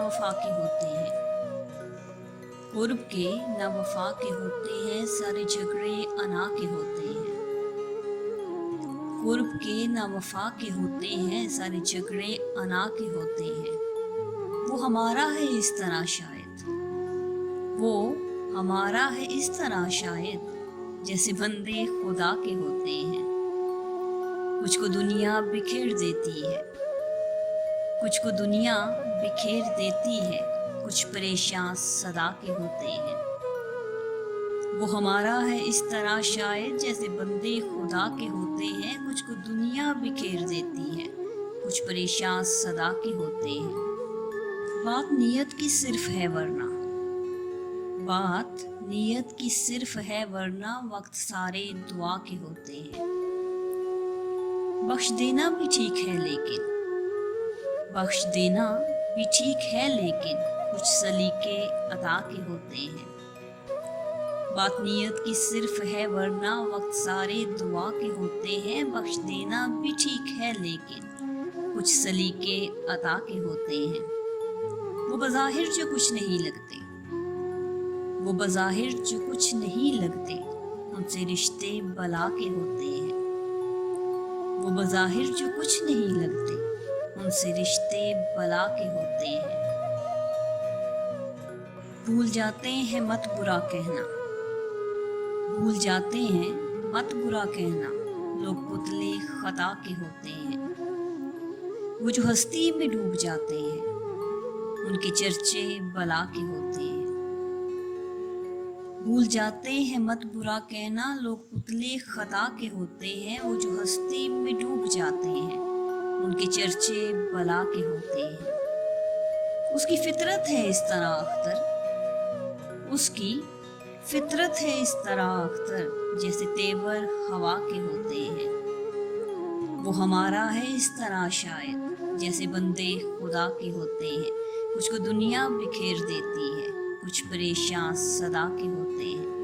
वफा के होते हैं, कुर्ब के ना वफा के होते हैं, सारे झगड़े अना के होते हैं। कुर्ब के ना वफा के होते हैं, सारे झगड़े अना के होते हैं। वो हमारा है इस तरह शायद, वो हमारा है इस तरह शायद, जैसे बंदे खुदा के होते हैं। कुछ को दुनिया बिखेर देती है, कुछ को दुनिया बिखेर देती है, कुछ परेशान सदा के होते हैं। वो हमारा है इस तरह शायद, जैसे बंदे खुदा के होते हैं। कुछ को दुनिया बिखेर देती है, कुछ परेशान सदा के होते हैं। बात नीयत की सिर्फ है वरना, बात नीयत की सिर्फ है वरना वक्त सारे दुआ के होते हैं। बख्श देना भी ठीक है लेकिन, बख्श देना भी ठीक है लेकिन, कुछ सलीके अदा के होते हैं। बात नीयत की सिर्फ है वरना वक्त सारे दुआ के होते हैं। बख्श देना भी ठीक है लेकिन, कुछ सलीके अदा के होते हैं। वो बज़ाहिर जो कुछ नहीं लगते, वो बज़ाहिर जो कुछ नहीं लगते, उनसे रिश्ते बला के होते हैं। वो बज़ाहिर जो कुछ नहीं लगते, उनसे रिश्ते बला के होते हैं। भूल जाते हैं मत बुरा कहना, भूल जाते हैं मत बुरा कहना, लोग पुतले खता के होते हैं। वो जो हस्ती में डूब जाते हैं, उनके चर्चे बला के होते हैं। भूल जाते हैं मत बुरा कहना, लोग पुतले खता के होते हैं। वो जो हस्ती में डूब जाते हैं, उनके चर्चे बला के होते हैं। उसकी फितरत है इस तरह अख्तर, उसकी फितरत है इस तरह अख्तर, जैसे तेवर हवा के होते हैं। वो हमारा है इस तरह शायद, जैसे बंदे खुदा के होते हैं। कुछ को दुनिया बिखेर देती है, कुछ परेशान सदा के होते हैं।